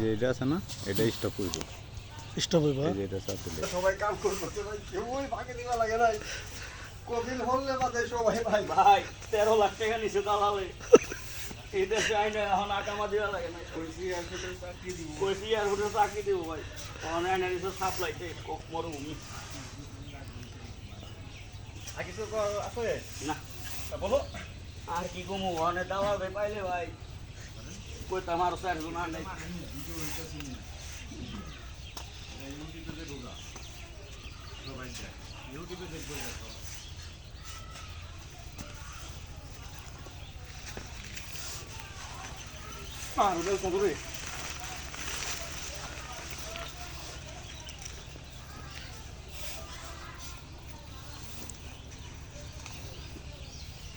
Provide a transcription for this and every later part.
যে এটা আছে না, এটা স্টপ হইব। স্টপ হইব। এই যে এটা চাপ দিলে সবাই কাম করতে ভাই, কেউই ভাগে দিবা লাগে নাই। কবিল হলে বাদে সবাই ভাই ভাই 13 লাখ টাকা নিছে দালালে এই দেশে আইনে এখন আকামা দিবা লাগে না কইছি আর হোটেল চাকরি দিব ভাই ওখানে আইনে নিছে সাপ্লাই কক মরুভূমি আর কিছু আছে না বলো। আর কি কমু ওখানে দালালে পাইলে ভাই কইতাম আর 4 জন আর নাই আর ওদের কত রে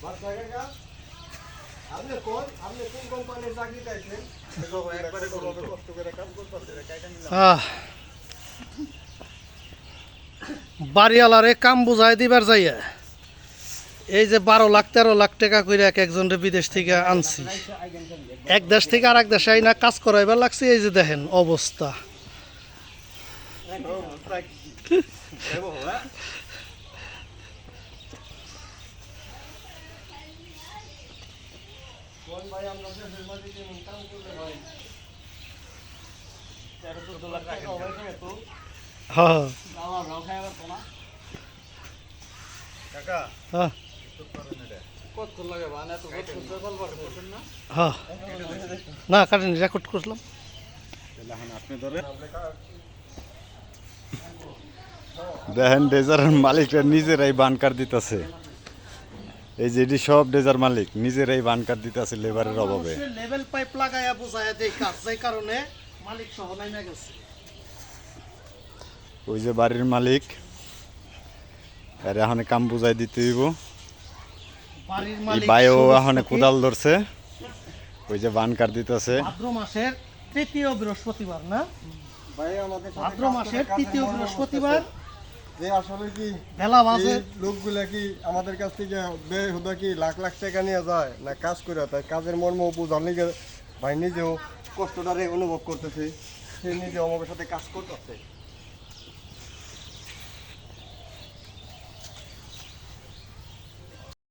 বাদ জায়গা আপনি কোন কোম্পানির চাকরি পাইছেন একবারে কষ্ট করে কাম করতেছে কাইটা নিলাম। বাড়িওয়ালারে কাম বুঝাই দিবার যাইয়া এই যে 12 লাখ 13 লাখ টাকা করে এক একজনের বিদেশ থেকে আনছি, এক দেশ থেকে আর এক দেশে আইনা কাজ করাইবার লাগছে। এই যে দেখেন অবস্থা। কোন ভাই আমরা দেশের মাটিতে কাম করলে ভাই 13-14 লাখ টাকা তো হ্যাঁ দালাল খাইবার তো না কাকা হ্যাঁ কত লাগে বানা তো কত সকাল করছেন না হ্যাঁ না কাটেন, রেকর্ড করলাম। তাহলে এখন আপনি ধরে দেখেন ডেজারের মালিকরা নিজেরাই বানকার দিতেছে। এই যে এটি সব ডেজার মালিক নিজেরাই বানকার দিতেছে লেবারের অভাবে। লেভেল পাইপ লাগায়া বুঝায়া দেই কাজ, যাই কারণে মালিক সহ নাইমা গেছে। ওই যে বাড়ির মালিক আর এখন কাম বুঝাই দিতে হইব। বাড়ির এই মালিক বায়ো সুরজ এখন সখী কোদাল ধরছে, ওই যে বানকার দিতেছে। ভাদ্র মাসের 3য় বৃহস্পতিবার না, ভাই আমাদের সাথে ভাদ্র কাজ মাসের করে 3য় কাজে বৃহস্পতিবার যে আসলে কি বেলা বাজে এই লোকগুলা কি আমাদের কাছ থেকে বেহুদা কি লাখ লাখ টাকা নিয়ে যায় না কাজ করে, তাই কাজের মর্ম বোঝার লিগে ভাই নিজেও কষ্টটারে অনুভব করতেছে, সে নিজে আমাদের সাথে কাজ করতেছে।